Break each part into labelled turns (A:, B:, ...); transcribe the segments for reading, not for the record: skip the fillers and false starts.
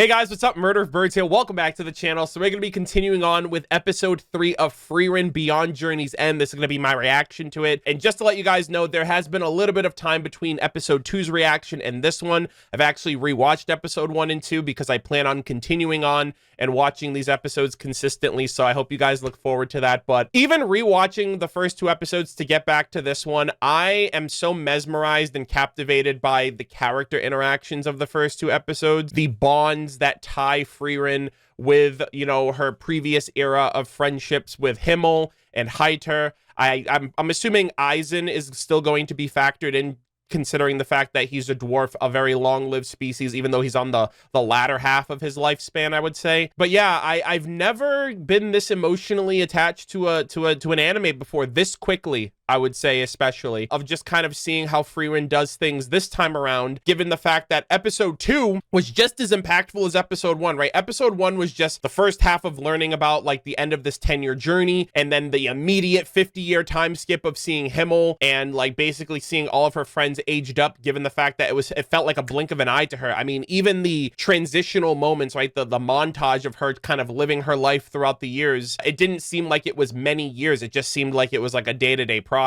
A: Hey guys, what's up? MurderofBirds here. Welcome back to the channel. So we're going to be continuing on with episode 3 of Frieren Beyond Journey's End. This is going to be my reaction to it. And just to let you guys know, there has been a little bit of time between episode 2's reaction and this one. I've actually rewatched episode 1 and 2 because I plan on continuing on and watching these episodes consistently. So I hope you guys look forward to that. But even rewatching the first 2 episodes to get back to this one, I am so mesmerized and captivated by the character interactions of the first 2 episodes. The bonds that tie Frieren with, you know, her previous era of friendships with Himmel and Heiter. I'm assuming Eisen is still going to be factored in, considering the fact that he's a dwarf, a very long-lived species, even though he's on the latter half of his lifespan, I would say. But yeah, I've never been this emotionally attached to an anime before this quickly, I would say, especially of just kind of seeing how Frieren does things this time around, given the fact that episode 2 was just as impactful as episode 1, right? Episode 1 was just the first half of learning about like the end of this 10-year journey, and then the immediate 50-year time skip of seeing Himmel and like basically seeing all of her friends aged up, given the fact that it felt like a blink of an eye to her. I mean, even the transitional moments, right? The montage of her kind of living her life throughout the years, it didn't seem like it was many years. It just seemed like it was like a day-to-day process.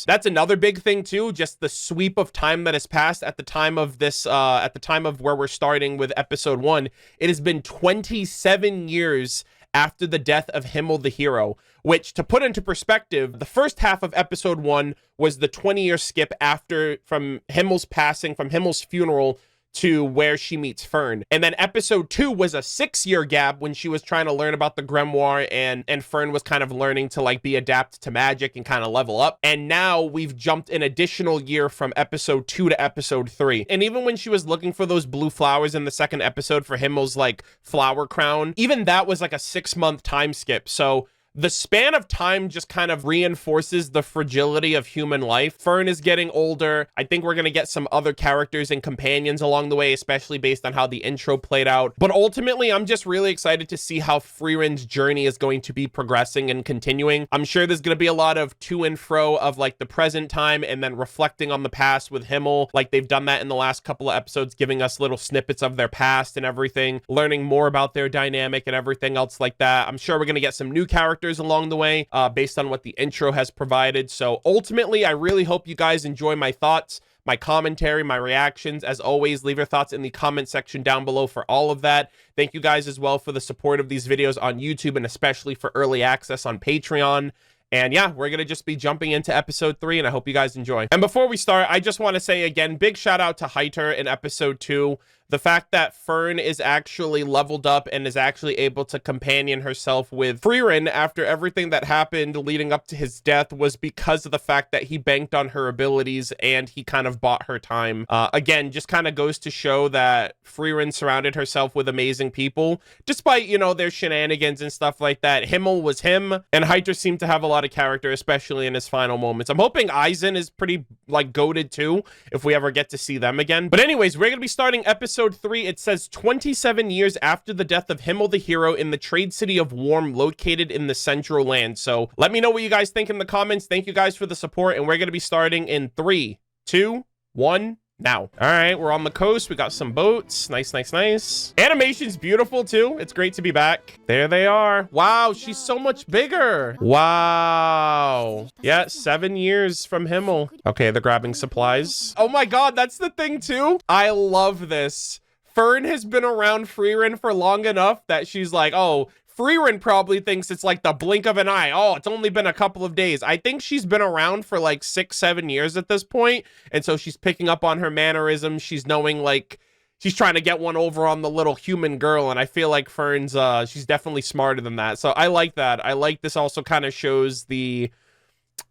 A: That's another big thing too, just the sweep of time that has passed at the time of this, at the time of where we're starting with episode 1. It has been 27 years after the death of Himmel the hero, which, to put into perspective, the first half of episode 1 was the 20-year skip after from Himmel's passing, from Himmel's funeral to where she meets Fern. And then episode 2 was a 6-year gap when she was trying to learn about the grimoire and Fern was kind of learning to like be adapt to magic and kind of level up. And now we've jumped an additional year from episode 2 to episode 3. And even when she was looking for those blue flowers in the second episode for Himmel's like flower crown, even that was like a 6-month time skip. So the span of time just kind of reinforces the fragility of human life. Fern is getting older. I think we're going to get some other characters and companions along the way, especially based on how the intro played out. But ultimately, I'm just really excited to see how Frieren's journey is going to be progressing and continuing. I'm sure there's going to be a lot of to and fro of like the present time and then reflecting on the past with Himmel. Like they've done that in the last couple of episodes, giving us little snippets of their past and everything, learning more about their dynamic and everything else like that. I'm sure we're going to get some new characters along the way based on what the intro has provided. So ultimately, I really hope you guys enjoy my thoughts, my commentary, my reactions. As always, leave your thoughts in the comment section down below for all of that. Thank you guys as well for the support of these videos on YouTube and especially for early access on Patreon. And yeah, we're going to just be jumping into episode 3, and I hope you guys enjoy. And before we start, I just want to say again, big shout out to Heiter in episode 2. The fact that Fern is actually leveled up and is actually able to companion herself with Frieren after everything that happened leading up to his death was because of the fact that he banked on her abilities and he kind of bought her time. Again, just kind of goes to show that Frieren surrounded herself with amazing people, despite, you know, their shenanigans and stuff like that. Himmel was him, and Heiter seemed to have a lot of character, especially in his final moments. I'm hoping Eisen is pretty, like, goated too, if we ever get to see them again. But anyways, we're going to be starting episode 3. It says 27 years after the death of Himmel the hero in the trade city of Worm located in the Central Land. So let me know what you guys think in the comments. Thank you guys for the support, and we're going to be starting in 3, 2, 1, now. All right, we're on the coast. We got some boats. Nice, nice, nice. Animation's beautiful too. It's great to be back. There they are. Wow, she's so much bigger. Wow. Yeah, 7 years from Himmel. Okay, they're grabbing supplies. Oh my god, that's the thing too. I love this. Fern has been around Frieren for long enough that she's like, oh, Frieren probably thinks it's like the blink of an eye. Oh, it's only been a couple of days. I think she's been around for like 6-7 years at this point, and so she's picking up on her mannerisms. She's knowing, like, she's trying to get one over on the little human girl, and I feel like Fern's, she's definitely smarter than that. So I like that. I like this also kind of shows the,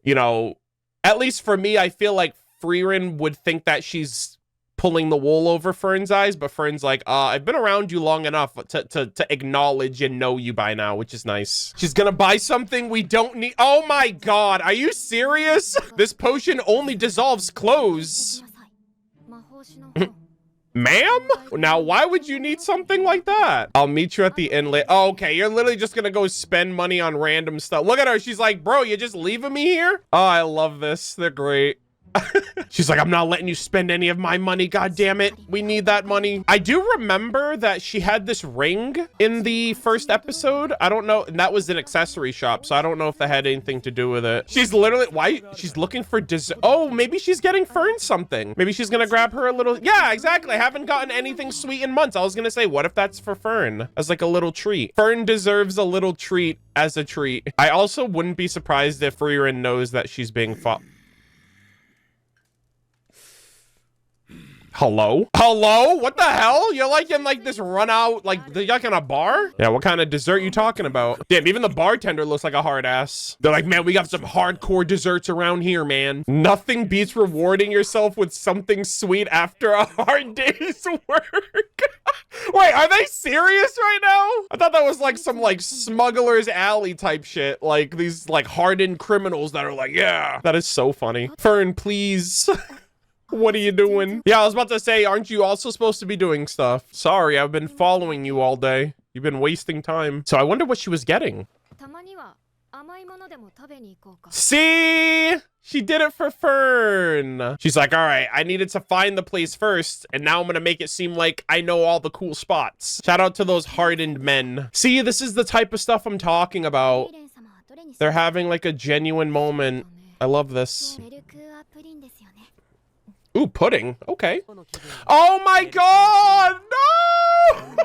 A: you know, at least for me, I feel like Frieren would think that she's pulling the wool over Fern's eyes, but Fern's like, I've been around you long enough to acknowledge and know you by now, which is nice. She's gonna buy something we don't need. Oh my god, are you serious? This potion only dissolves clothes. Ma'am? Now, why would you need something like that? I'll meet you at the inlet. Oh, okay, you're literally just gonna go spend money on random stuff. Look at her, she's like, bro, you're just leaving me here? Oh, I love this. They're great. She's like, I'm not letting you spend any of my money. God damn it. We need that money. I do remember that she had this ring in the first episode. I don't know. And that was an accessory shop. So I don't know if that had anything to do with it. She's literally, why? She's looking for dessert. Oh, maybe she's getting Fern something. Maybe she's going to grab her a little. Yeah, exactly. I haven't gotten anything sweet in months. I was going to say, what if that's for Fern as like a little treat? Fern deserves a little treat as a treat. I also wouldn't be surprised if Frieren knows that she's being fought. Hello? Hello? What the hell? You're like in like this run out, like you're like in a bar? Yeah, what kind of dessert you talking about? Damn, even the bartender looks like a hard ass. They're like, man, we got some hardcore desserts around here, man. Nothing beats rewarding yourself with something sweet after a hard day's work. Wait, are they serious right now? I thought that was like some like smuggler's alley type shit. Like these like hardened criminals that are like, yeah. That is so funny. Fern, please. What are you doing? Yeah, I was about to say, aren't you also supposed to be doing stuff? Sorry, I've been following you all day. You've been wasting time. So I wonder what she was getting. See? She did it for Fern. She's like, all right, I needed to find the place first, and now I'm gonna make it seem like I know all the cool spots. Shout out to those hardened men. See, this is the type of stuff I'm talking about. They're having like a genuine moment. I love this. Ooh, pudding. Okay. Oh my god! No!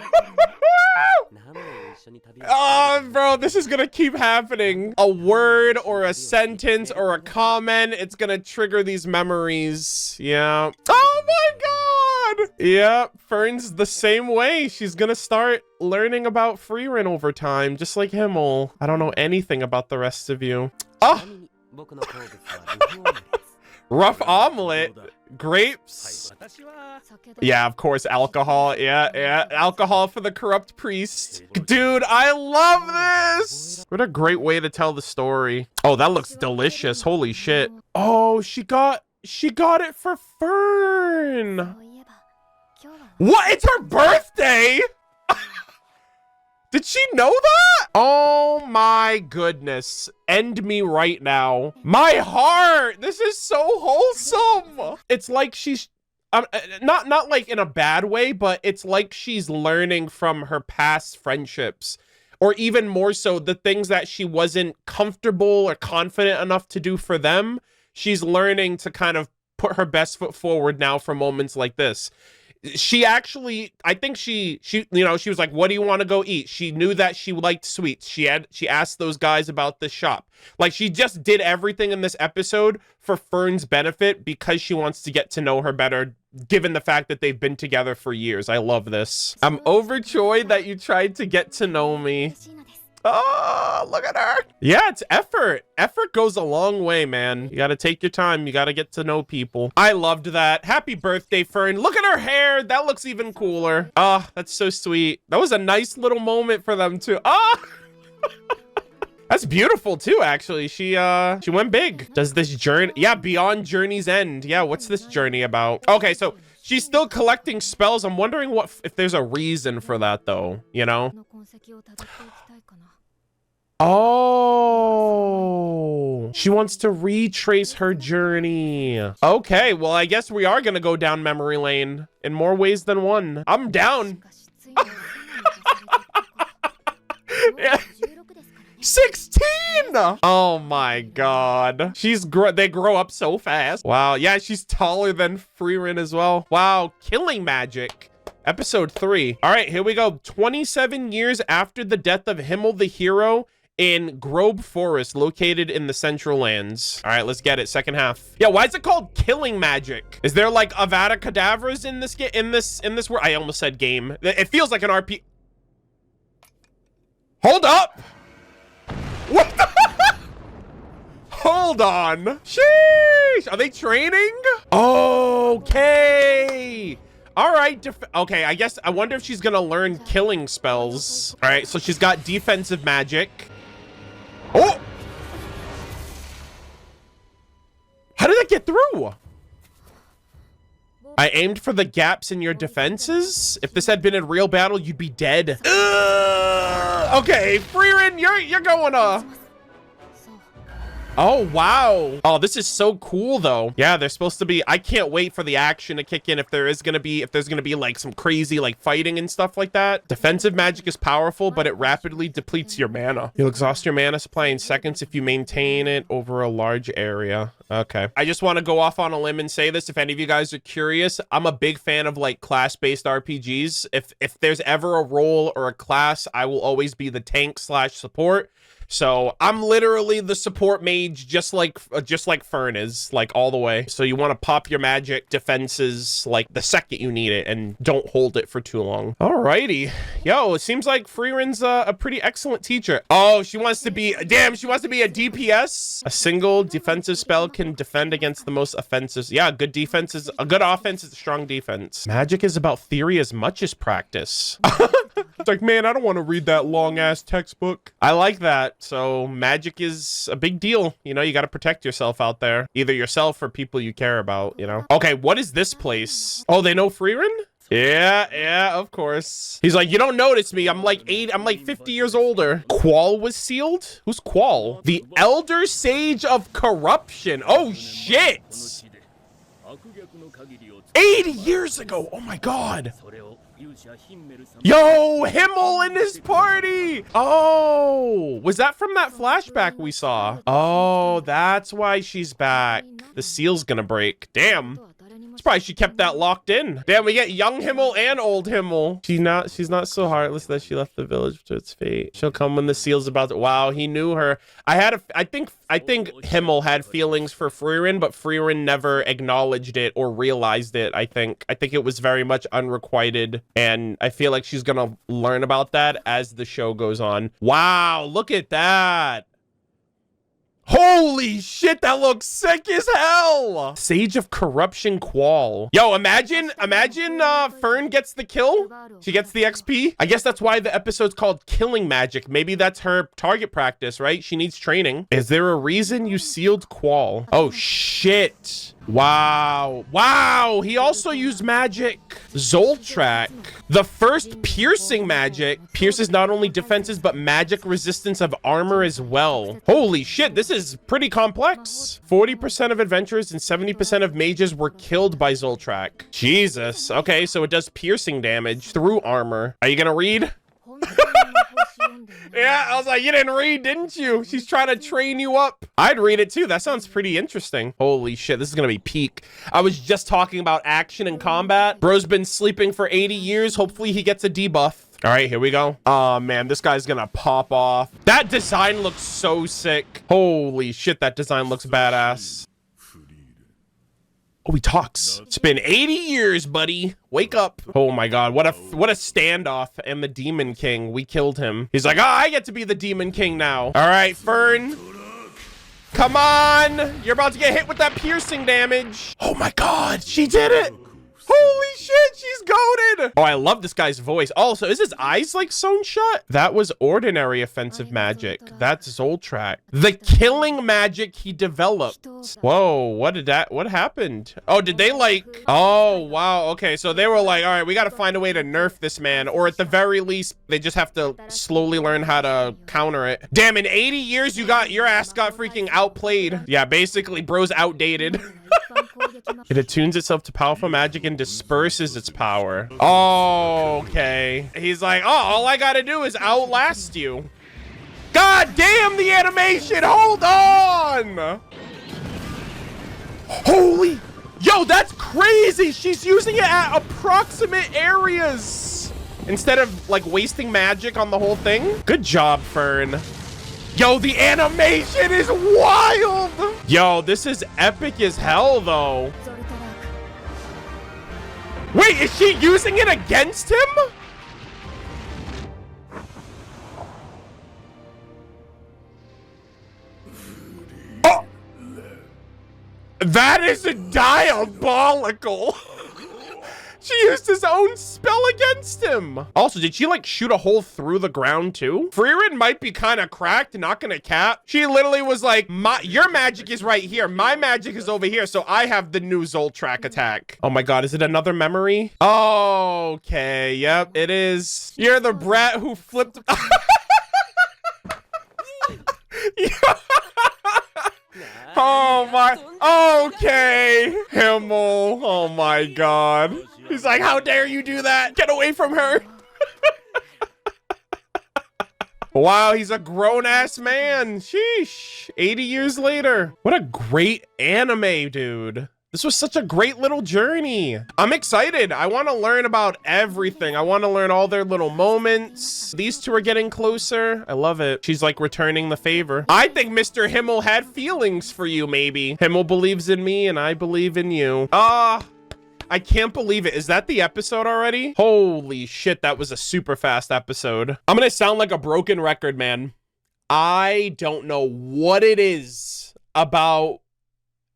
A: Oh, bro, this is gonna keep happening. A word or a sentence or a comment, it's gonna trigger these memories. Yeah. Oh my god! Yeah, Fern's the same way. She's gonna start learning about Frieren over time, just like Himmel. I don't know anything about the rest of you. Oh! Rough omelet. Grapes. Yeah, of course, alcohol. Yeah. Alcohol for the corrupt priest. Dude, I love this. What a great way to tell the story. Oh, that looks delicious. Holy shit. Oh, she got it for Fern. What? It's her birthday? Did she know that? Oh my goodness. End me right now. My heart. This is so wholesome. It's like she's not like in a bad way, but it's like she's learning from her past friendships, or even more so the things that she wasn't comfortable or confident enough to do for them. She's learning to kind of put her best foot forward now for moments like this. She actually, I think she was like, what do you want to go eat? She knew that she liked sweets. She asked those guys about the shop. Like, she just did everything in this episode for Fern's benefit because she wants to get to know her better, given the fact that they've been together for years. I love this. I'm overjoyed that you tried to get to know me. Oh, look at her. Yeah, it's effort. Effort goes a long way, man. You got to take your time. You got to get to know people. I loved that. Happy birthday, Fern. Look at her hair. That looks even cooler. Ah, that's so sweet. That was a nice little moment for them too. Ah, that's beautiful too, actually. She went big. Does this journey? Yeah, Beyond Journey's End. Yeah, what's this journey about? Okay, so she's still collecting spells. I'm wondering if there's a reason for that though, you know? Oh, she wants to retrace her journey. Okay, well, I guess we are gonna go down memory lane in more ways than one. I'm down. 16! Oh my god. They grow up so fast. Wow, yeah, she's taller than Frieren as well. Wow, killing magic. Episode 3. All right, here we go. 27 years after the death of Himmel the hero in Grove Forest, located in the Central Lands. All right, let's get it. Second half. Yeah, why is it called killing magic? Is there like Avada Kedavras in this game? In this world? I almost said game. It feels like an RP. Hold up. What the? Hold on. Sheesh. Are they training? Okay. All right. Okay, I wonder if she's gonna learn killing spells. All right, so she's got defensive magic. Oh! How did that get through? I aimed for the gaps in your defenses. If this had been a real battle, you'd be dead. Okay, Frieren, you're going Oh, wow. Oh, this is so cool, though. Yeah, they're supposed to be... I can't wait for the action to kick in if there's gonna be like some crazy like fighting and stuff like that. Defensive magic is powerful, but it rapidly depletes your mana. You'll exhaust your mana supply in seconds if you maintain it over a large area. Okay. I just want to go off on a limb and say this. If any of you guys are curious, I'm a big fan of like class-based RPGs. If there's ever a role or a class, I will always be the tank / support. So I'm literally the support mage, just like Fern is, like all the way. So you want to pop your magic defenses like the second you need it and don't hold it for too long. Alrighty. Yo, it seems like Frieren's a pretty excellent teacher. Oh, she wants to be, damn, she wants to be a DPS. A single defensive spell can defend against the most offenses. Yeah, good defense is a good offense is a strong defense. Magic is about theory as much as practice. It's like, man, I don't want to read that long ass textbook. I like that. So magic is a big deal. You know, you got to protect yourself out there, either yourself or people you care about, you know? Okay, what is this place? Oh, they know Frieren? Yeah, of course. He's like, you don't notice me. I'm like 50 years older. Qual was sealed? Who's Qual? The Elder Sage of Corruption. Oh, shit. 80 years ago. Oh, my God. Yo, Himmel and his party. Oh, was that from that flashback we saw? Oh, that's why she's back. The seal's gonna break. Damn. It's probably she kept that locked in. Damn, we get young Himmel and old Himmel. She's not so heartless that she left the village to its fate. She'll come when the seal's about to... Wow, he knew her. I think Himmel had feelings for Frieren, but Frieren never acknowledged it or realized it. I think it was very much unrequited, and I feel like she's gonna learn about that as the show goes on. Wow, look at that. Holy shit, that looks sick as hell. Sage of Corruption Qual. Yo, imagine Fern gets the kill. She gets the XP. I guess that's why the episode's called Killing Magic. Maybe that's her target practice, right? She needs training. Is there a reason you sealed Qual? Oh, shit. Wow, he also used magic. ZOLTRAAK. The first piercing magic pierces not only defenses, but magic resistance of armor as well. Holy shit, this is pretty complex. 40% of adventurers and 70% of mages were killed by ZOLTRAAK. Jesus. Okay, so it does piercing damage through armor. Are you gonna read? Yeah, I was like, you didn't read, didn't you? She's trying to train you up. I'd read it too. That sounds pretty interesting. Holy shit, this is gonna be peak. I was just talking about action and combat. Bro's been sleeping for 80 years. Hopefully he gets a debuff. All right, here we go. Oh man, this guy's gonna pop off. That design looks so sick. Holy shit, that design looks badass. Oh, he talks. It's been 80 years, buddy. Wake up. Oh my God, what a standoff. And the Demon King, we killed him. He's like, oh, I get to be the Demon King now. All right, Fern. Come on. You're about to get hit with that piercing damage. Oh my God, she did it. Holy shit, she's goated. Oh, I love this guy's voice. Also, is his eyes like sewn shut? That was ordinary offensive magic. That's ZOLTRAAK. The killing magic he developed. Whoa, what happened? Oh, did they like, oh, wow. Okay, so they were like, all right, we got to find a way to nerf this man, or at the very least, they just have to slowly learn how to counter it. Damn, in 80 years, your ass got freaking outplayed. Yeah, basically, bro's outdated. It attunes itself to powerful magic and disperses its power. Oh, okay. He's like, oh, all I gotta do is outlast you. God damn the animation! Hold on! Holy... Yo, that's crazy! She's using it at approximate areas instead of, like, wasting magic on the whole thing. Good job, Fern. Yo, the animation is wild! Yo, this is epic as hell, though. Wait, is she using it against him? Oh! That is diabolical! She used his own spell against him. Also, did she like shoot a hole through the ground too? Frieren might be kind of cracked, not gonna cap. She literally was like, your magic is right here. My magic is over here. So I have the new ZOLTRAAK attack. Oh my God, is it another memory? Okay, yep, it is. You're the brat who flipped. Oh my, okay. Himmel, oh my God. He's like, how dare you do that? Get away from her. Wow, he's a grown-ass man. Sheesh, 80 years later. What a great anime, dude. This was such a great little journey. I'm excited. I want to learn about everything. I want to learn all their little moments. These two are getting closer. I love it. She's like returning the favor. I think Mr. Himmel had feelings for you, maybe. Himmel believes in me and I believe in you. I can't believe it. Is that the episode already? Holy shit, that was a super fast episode. I'm gonna sound like a broken record, man. I don't know what it is about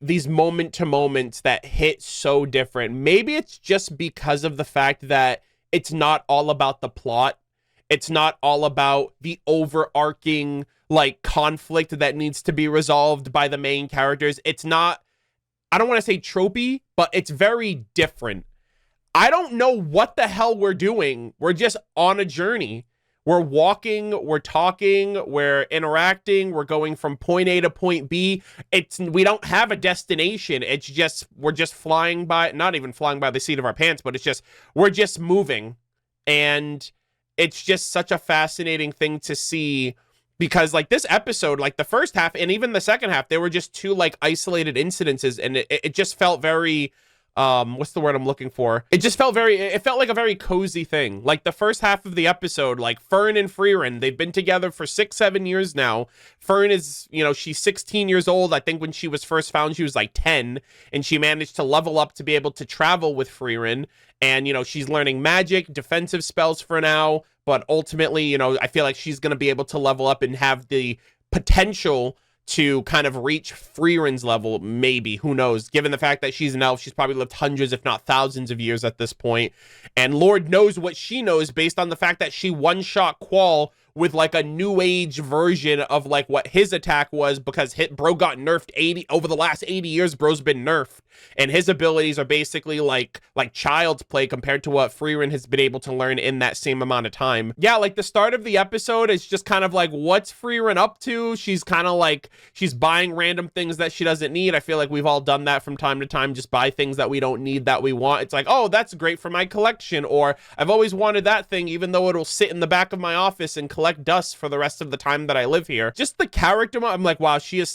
A: these moment to moments that hit so different. Maybe it's just because of the fact that it's not all about the plot. It's not all about the overarching like conflict that needs to be resolved by the main characters. It's not, I don't want to say tropey, but it's very different. I don't know what the hell we're doing. We're just on a journey. We're walking, we're talking, we're interacting, we're going from point A to point B. We don't have a destination. It's just, we're just flying by, not even flying by the seat of our pants, but it's just, we're just moving. And it's just such a fascinating thing to see because like this episode, like the first half and even the second half, they were just two like isolated incidences and it just felt very, what's the word I'm looking for? It just felt it felt like a very cozy thing. Like the first half of the episode, like Fern and Frieren, they've been together for 6-7 years now. Fern is, you know, she's 16 years old. I think when she was first found, she was like 10 and she managed to level up to be able to travel with Frieren. And, you know, she's learning magic, defensive spells for now. But ultimately, you know, I feel like she's going to be able to level up and have the potential to kind of reach Frieren's level, maybe, who knows, given the fact that she's an elf. She's probably lived hundreds if not thousands of years at this point, and Lord knows what she knows based on the fact that she one-shot Qual with like a new age version of like what his attack was, because bro got nerfed 80 over the last 80 years. Bro's been nerfed and his abilities are basically like child's play compared to what Frieren has been able to learn in that same amount of time. Yeah, like the start of the episode is just kind of like, what's Frieren up to? She's kind of like, she's buying random things that she doesn't need. I feel like we've all done that from time to time, just buy things that we don't need that we want. It's like, oh, that's great for my collection, or I've always wanted that thing even though it'll sit in the back of my office and collect dust for the rest of the time that I live here. Just the character, I'm like, wow, she is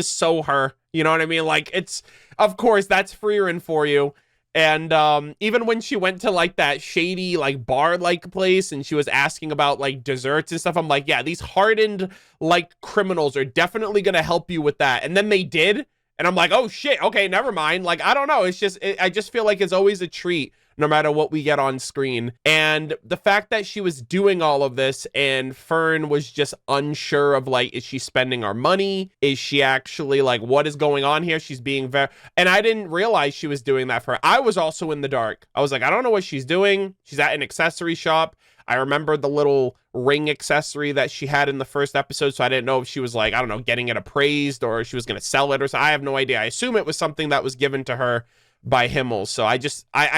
A: so her. You know what I mean? Like, it's, of course, that's Frieren for you. And even when she went to like that shady like bar like place and she was asking about like desserts and stuff, I'm like, yeah, these hardened like criminals are definitely gonna help you with that. And then they did, and I'm like, oh shit, okay, never mind. Like, I don't know, it's just I just feel like it's always a treat no matter what we get on screen. And the fact that she was doing all of this and Fern was just unsure of like, is she spending our money? Is she actually like, what is going on here? She's being very, and I didn't realize she was doing that for her. I was also in the dark. I was like, I don't know what she's doing. She's at an accessory shop. I remember the little ring accessory that she had in the first episode, so I didn't know if she was like, I don't know, getting it appraised or she was going to sell it or something. I have no idea. I assume it was something that was given to her by Himmel. So I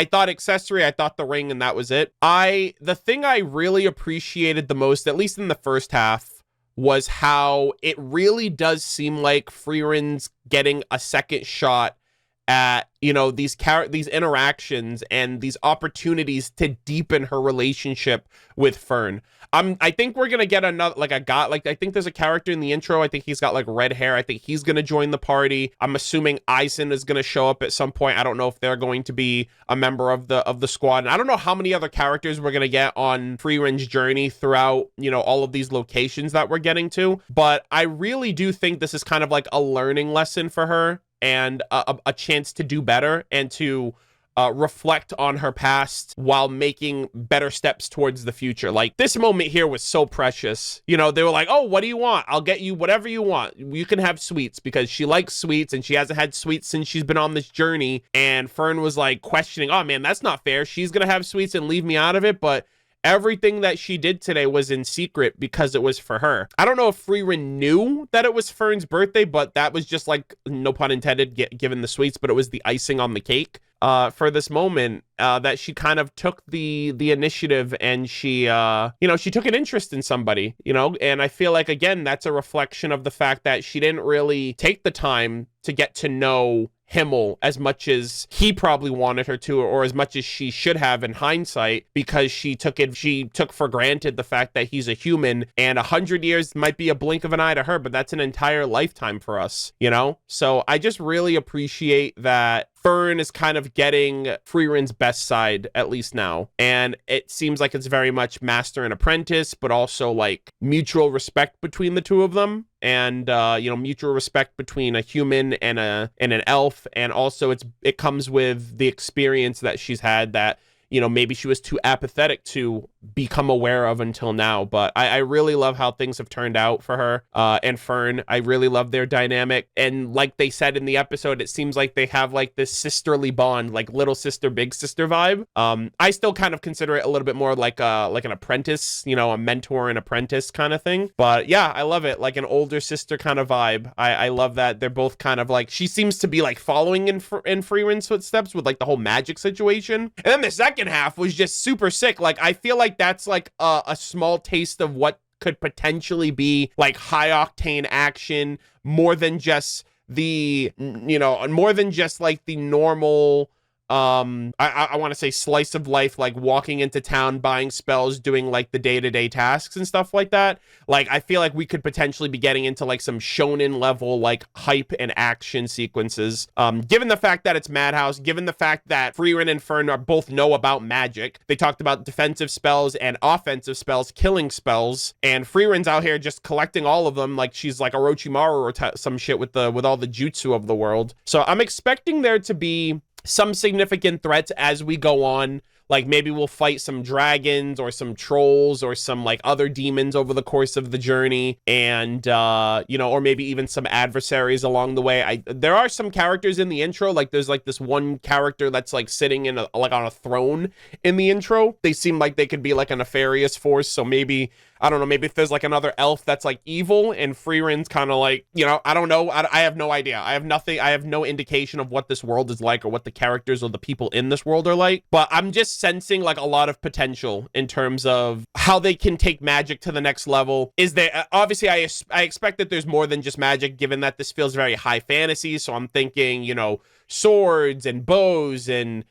A: thought accessory, I thought the ring, and that was it. The thing I really appreciated the most, at least in the first half, was how it really does seem like Frieren's getting a second shot at, you know, these interactions and these opportunities to deepen her relationship with Fern. I think we're gonna get another, like, I think there's a character in the intro. I think he's got like red hair. I think he's gonna join the party. I'm assuming Eisen is gonna show up at some point. I don't know if they're going to be a member of the squad. And I don't know how many other characters we're gonna get on Frieren's journey throughout, you know, all of these locations that we're getting to. But I really do think this is kind of like a learning lesson for her and a chance to do better and to reflect on her past while making better steps towards the future. Like, this moment here was so precious. You know, they were like, oh, what do you want? I'll get you whatever you want. You can have sweets, because she likes sweets and she hasn't had sweets since she's been on this journey. And Fern was like questioning, oh man, that's not fair. She's gonna have sweets and leave me out of it. But everything that she did today was in secret because it was for her. I don't know if Frieren knew that it was Fern's birthday, but that was just like, no pun intended, given the sweets, but it was the icing on the cake. for this moment, that she kind of took the initiative, and she, she took an interest in somebody, and I feel like, again, that's a reflection of the fact that she didn't really take the time to get to know Himmel as much as he probably wanted her to, or as much as she should have in hindsight, because she took for granted the fact that he's a human, and 100 years might be a blink of an eye to her, but that's an entire lifetime for us, So I just really appreciate that Fern is kind of getting Frieren's best side, at least now. And it seems like it's very much master and apprentice, but also like mutual respect between the two of them. And, mutual respect between a human and an elf. And also it comes with the experience that she's had that, maybe she was too apathetic to become aware of until now. But I really love how things have turned out for her and Fern. I really love their dynamic. And like they said in the episode, it seems like they have like this sisterly bond, like little sister, big sister vibe. I still kind of consider it a little bit more like an apprentice, a mentor and apprentice kind of thing. But yeah, I love it. Like an older sister kind of vibe. I love that they're both kind of like, she seems to be like following in Frieren's footsteps with like the whole magic situation. And then the second half was just super sick. Like, I feel like that's like a small taste of what could potentially be like high octane action, more than just more than just like the normal I want to say slice of life, like walking into town, buying spells, doing like the day-to-day tasks and stuff like that. Like, I feel like we could potentially be getting into like some shonen level, like hype and action sequences. Given the fact that it's Madhouse, given the fact that Frieren and Fern both know about magic, they talked about defensive spells and offensive spells, killing spells, and Frieren's out here just collecting all of them like she's like Orochimaru or some shit with all the jutsu of the world. So I'm expecting there to be some significant threats as we go on. Like, maybe we'll fight some dragons or some trolls or some like other demons over the course of the journey, and or maybe even some adversaries along the way. There are some characters in the intro, like there's like this one character that's like sitting in on a throne in the intro. They seem like they could be like a nefarious force, so maybe, I don't know, maybe if there's like another elf that's like evil and Frieren's kind of like, I don't know. I have no idea. I have no indication of what this world is like or what the characters or the people in this world are like. But I'm just sensing like a lot of potential in terms of how they can take magic to the next level. Is there, obviously I expect that there's more than just magic, given that this feels very high fantasy. So I'm thinking, swords and bows and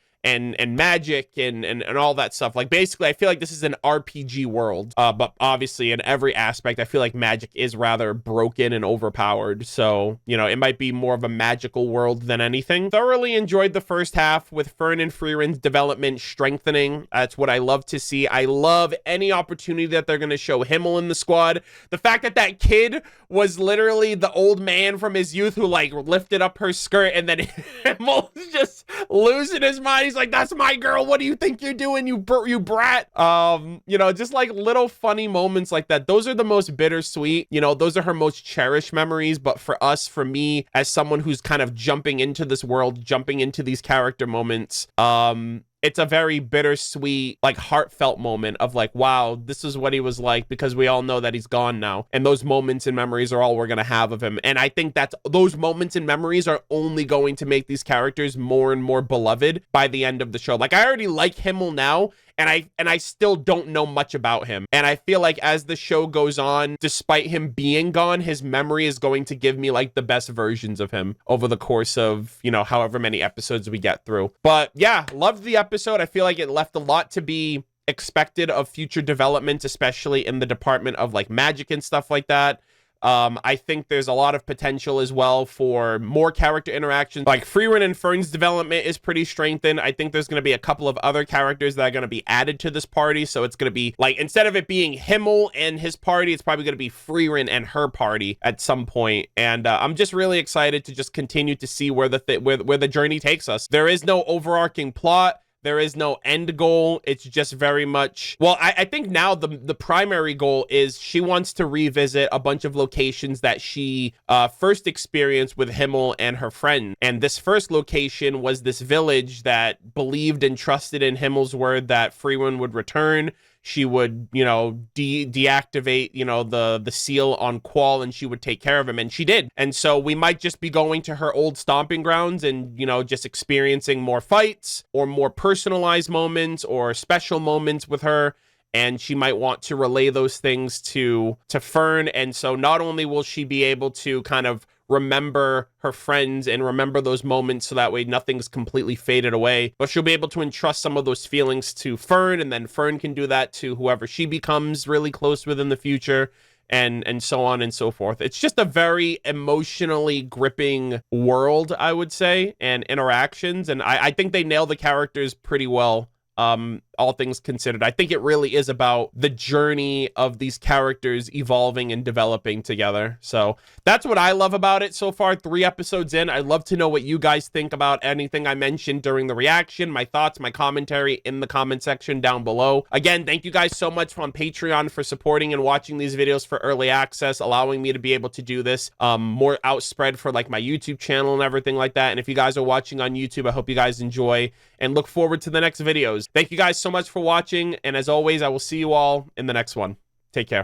A: magic and all that stuff. Like, basically, I feel like this is an RPG world, but obviously in every aspect, I feel like magic is rather broken and overpowered. So, it might be more of a magical world than anything. Thoroughly enjoyed the first half with Fern and Frieren's development strengthening. That's what I love to see. I love any opportunity that they're going to show Himmel in the squad. The fact that kid was literally the old man from his youth who like lifted up her skirt, and then Himmel's just losing his mind. He's like, "That's my girl. What do you think you're doing, you brat?" Just like little funny moments like that. Those are the most bittersweet. Those are her most cherished memories. But for me, as someone who's kind of jumping into this world, jumping into these character moments, it's a very bittersweet, like heartfelt moment of like, wow, this is what he was like, because we all know that he's gone now. And those moments and memories are all we're going to have of him. And I think those moments and memories are only going to make these characters more and more beloved by the end of the show. Like, I already like Himmel now, and I still don't know much about him. And I feel like as the show goes on, despite him being gone, his memory is going to give me like the best versions of him over the course of, however many episodes we get through. But yeah, loved the episode. I feel like it left a lot to be expected of future development, especially in the department of like magic and stuff like that. I think there's a lot of potential as well for more character interactions. Like, Frieren and Fern's development is pretty strengthened. I think there's going to be a couple of other characters that are going to be added to this party. So it's going to be like, instead of it being Himmel and his party, it's probably going to be Frieren and her party at some point. And I'm just really excited to just continue to see where the journey takes us. There is no overarching plot. There is no end goal. It's just very much, well, I think now the primary goal is she wants to revisit a bunch of locations that she first experienced with Himmel and her friend. And this first location was this village that believed and trusted in Himmel's word that Frieren would return. she would, you know, deactivate, you know, the seal on Qual, and she would take care of him, and she did. And so we might just be going to her old stomping grounds and, you know, just experiencing more fights or more personalized moments or special moments with her, and she might want to relay those things to Fern. And so not only will she be able to kind of remember her friends and remember those moments so that way nothing's completely faded away, but she'll be able to entrust some of those feelings to Fern, and then Fern can do that to whoever she becomes really close with in the future, and so on and so forth. It's just a very emotionally gripping world, I would say, and interactions, and I think they nail the characters pretty well. All things considered, I think it really is about the journey of these characters evolving and developing together. So that's what I love about it so far. 3 episodes in. I'd love to know what you guys think about anything I mentioned during the reaction, my thoughts, my commentary in the comment section down below. Again, thank you guys so much on Patreon for supporting and watching these videos for early access, allowing me to be able to do this more outspread for like my YouTube channel and everything like that. And if you guys are watching on YouTube, I hope you guys enjoy and look forward to the next videos. Thank you guys so much for watching, and as always, I will see you all in the next one. Take care.